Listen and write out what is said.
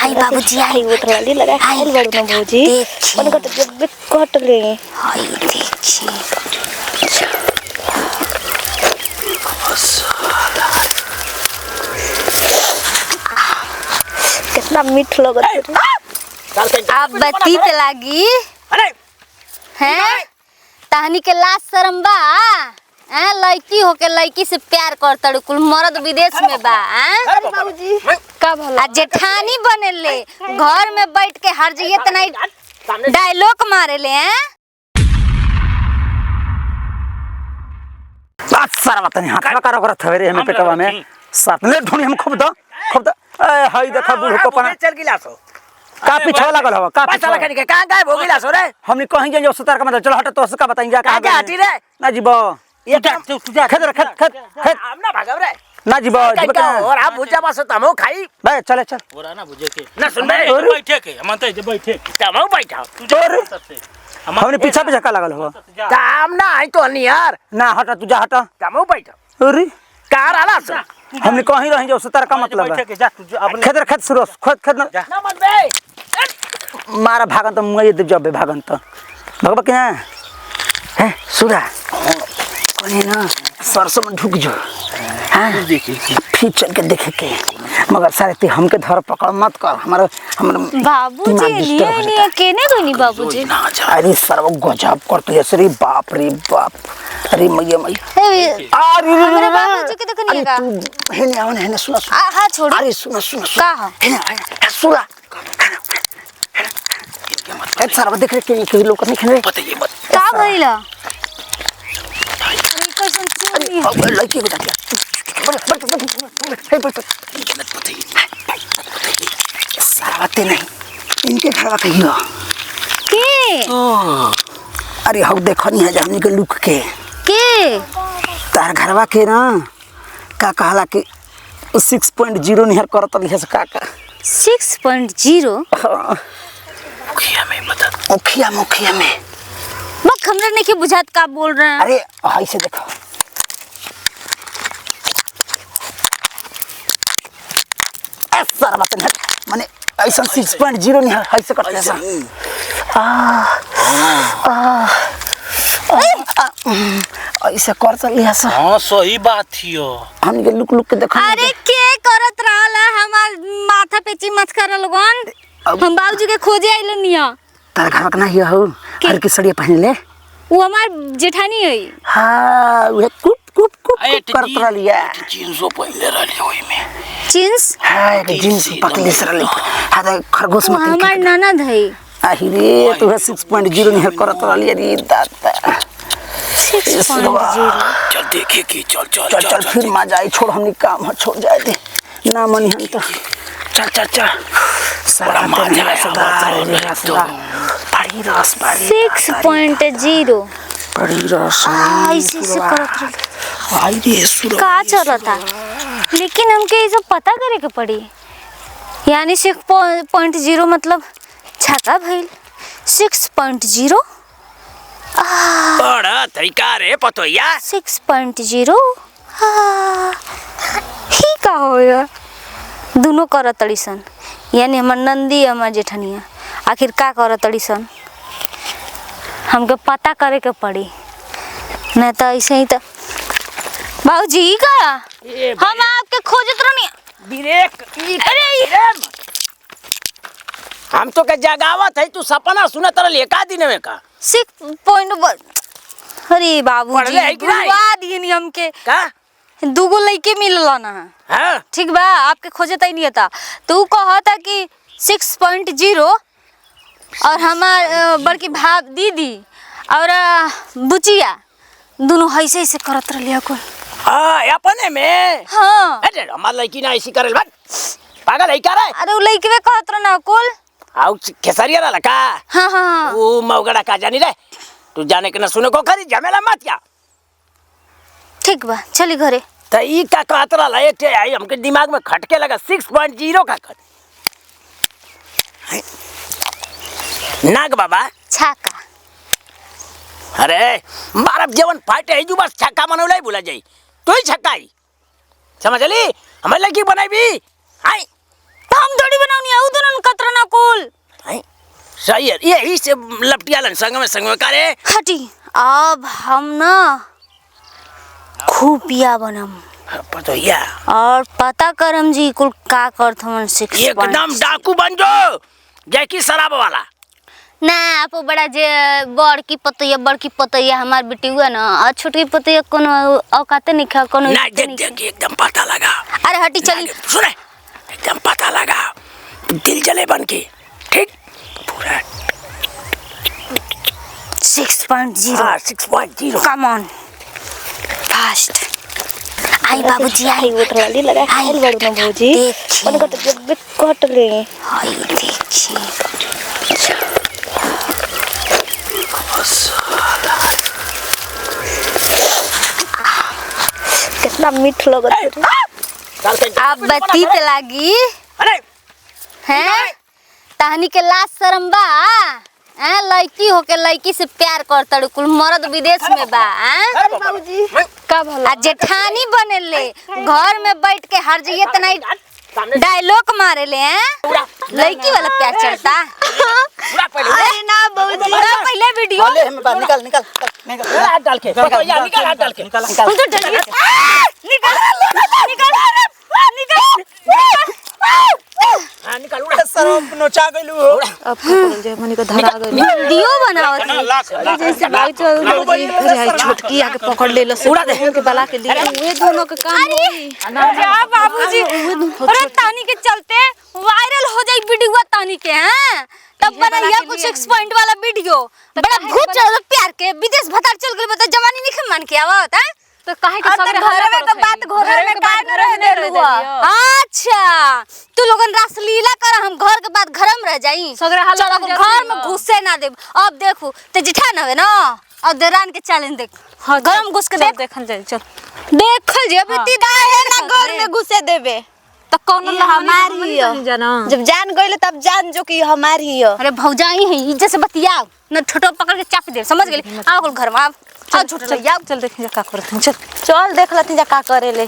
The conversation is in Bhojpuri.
आई बाबूजी आई उठला ली लगा खाइल बड़ू ना भौजी देखी कट जब कट ले हाय देखी कितना मीठ लगत अब बत्ती पे लागी अरे हैं तहनी के लाज शरम बा हैं लड़की होके लड़की से प्यार करतड़ कुल मर्द विदेश में बा हैं बाबूजी का भला आ जेठानी बनेले घर में बैठ के हर जगह तना डायलॉग मारेले हैं बात सारा बात नहीं हाथ लगा रखा थवेरे हमें पेटवा में साथ ले ढूंढी हम खूब दो ए हाय देखा बूढ़ो को पना चल गिलास हो का पीछे लागल हो का पैसा लगा के कहां गायब हो गिलास हो रे हमनी कहीं जाए सुतार का मतलब चलो हट तो उसका बताएं जा कहां हटी रे ना जीबो ये तू जा खेद हम ना भागब रे ना जीबो का और आप भुजा बस तमो खाई भाई चले चल बोरा ना बुझे के ना सुन बे बैठे के हम तो जे बैठे तमो बैठा और हमने पीछे पे झका लागल हो काम ना आई तो नहीं यार ना हट तू जा हट तमो बैठा अरे कार आला सो हमने कहीं रह जाओ सुतार का मतलब बैठे के जा तू अपने खेद सुरो खेद ना मत बे मारा भागन तो मुझे दे जब भागन तो भगवा के है सुरा कोई ना सरसों में ढुक जो हां फिर चल के देखे के मगर सारे ते हमके धर पकड़ मत कर हमारा बाबूजी लिए केने गनी बाबूजी अरे सर्व गजब करते है रे बाप अरे मैया अरे हमरे बाबूजी के देखनी का तू हेने आवन हेने सुन हां छोड़ी अरे सुन का हेने सुरा एक सारा देख रहे के लोग नहीं खेले पता ये मत का भइला अरे कैसन चोरी अब लड़की को जाके सारा बातें नहीं इनके घर का कहियो के अरे हम देखो नहीं है हमने के लुक के तार घरवा के ना का कहला कि 6.0 निहर करत लिहे से का 6.0 मुखिया में बता मुखिया में मक हमरा नहीं के बुझात का बोल रहे हैं अरे हाय से देखो ऐसा बात नहीं माने ऐसा 6.0 नहीं हाय से करते ऐसा ऐसे कर चली ऐसा हां सही बात थियो हम के लुक के देखो अरे के करत रहला हमार माथा पे चिमच करल गन हम बाबूजी के खोजे आइलनिया तार घर का नहीं हो हर की साड़ी पहन ले वो हमार जेठानी है हां वो कुप करत रहलिया जींसो पहले रहली होई में जींस हां एक जींस पतली से रहली हां खरगोश मत हमार ननद है अरे तू 6.0 नहीं करत रहलिया रे दादा 6.0 चल देखे की चल फिर मजा आई छोड़ हमनी काम हो छोड़ जाए दे ना मनी हम तो चल सारा मजा है बड़ी रस 6.0 बड़ी रस ऐसे से करत रह आई रे सुर का चलता लेकिन हमके ये सब पता करे के पड़ी यानी 6.0 मतलब छका भइल 6.0 बड़ा तरीका रे पतोया 6.0 ही का होया दोनों करत तड़ीसन यानी हमर नंदी हमर जेठनिया आखिर का करत तड़ीसन हमके पता करे के पड़ी नहीं तो ऐसे ही तो बाबूजी का हम आपके खोजत रहनी ब्रेक अरे हम तो के जगावत है तू सपना सुनत रहल एका दिन में का 6.1 अरे बाबूजी पढ़ले है कि नहीं? बुलवा दियनी हमके का दूगो लइके मिलला ना हां ठीक बा आपके खोजत ही नहीं था तू कहता कि 6.0 और हमार बड़की भाव दीदी और बुचिया दोनों ऐसे ऐसे करत रहलिया को हां अपने में हां अरे हमार लड़की ना ऐसी करल बा पागल है का रे अरे उ लइके कहत रहना कुल आउ खेसरिया ला का हां वो मौगड़ा का जानी रे तू जाने के ना सुने को खरी झमेला मत क्या ठीक बा चली घरे त ई का कहत रहल एक आई हमके दिमाग में खटके लगा 6.0 का खट नाग बाबा छाका अरे बारब जीवन फाटे है जो बस छक्का मनौला ही भूला जाई तू ही छक्काई समझ ली हमें लड़की बनाई भी आई तो हम थोड़ी बनाऊनी है उ दोनों सही है, यही से लपटियालन संग में करे। हटी। अब हम ना खुफिया बनम पतो या और पता करम जी कुल का करत हमन 6 एकदम डाकू बन जो जैकी शराब वाला ना। आप बड़ा जे बड़की पतैया हमार बेटी हुआ ना और छोटकी पतैया कोनो औकाते नहीं खा कोनो ना देख एकदम पता लगा। अरे हटी चली सुने एकदम पता लगा दिल जले बन के ठीक पूरा 6.0 6.0 कम ऑन फास्ट। आई बाबूजी आई उतरली लगा खाइल बड़ू ना भौजी। देखिए। मन कट जब कटले हाय देखिए कितना मीठ लगत रे। अब बत्ती ते लागी अरे हैं तहनी के लाज शरम बा हैं? लड़की होके लड़की से प्यार करतड़ कुल मर्द विदेश में बा हैं? बाबूजी का भला आ जेठानी बनेले घर में बैठ के हर जगह तना डायलॉग मारे ले हैं? लड़की वाला प्यार चलता। अरे ना बाबूजी पहले वीडियो ले हमें बाहर निकाल हाथ डाल के पतो या निकाल हाथ डाल के हम तो डर गए। निकल हां निकाल उड़ा सर नोचा गइलू अब पकड़ जे मनी को धरा गइल वीडियो बनावत ना लाख लाख जैसे भाई चल बाबूजी अरे छोटकी आके पकड़ ले लो उड़ा दे के बला के लिए वे दोनों के काम होई जा बाबूजी। अरे तानी के चलते वायरल हो जाई वीडियो तानी के हैं तब बनैया कुछ 6 पॉइंट वाला वीडियो बड़ा भूत चढ़ल प्यार के विदेश भतार चल गेल बता जवानी नहीं मान के आवत है तो काहे के अब सगरे घर में का बात घर में का रह देलू। अच्छा तू लोगन रासलीला कर हम घर के बाद घर में रह जाई सगरे हल्ला चलो घर में घुसे ना देब। अब देखू ते जिठा न है ना अब देरान के चैलेंज देख गरम घुस के देख देखल जाए चल देखल जे बेटी दा है ना घर में घुसे देबे तो कौन हमारी जाना जब जान गइले तब जान जो कि हमारी है। अरे भौजाई है इज्जत से बतियाओ न छोटो पकड़ के चाप दे समझ गेली आओ घर में आओ छोटो ले आओ चल देख जा का करत चल चल देख लती जा का करे ले।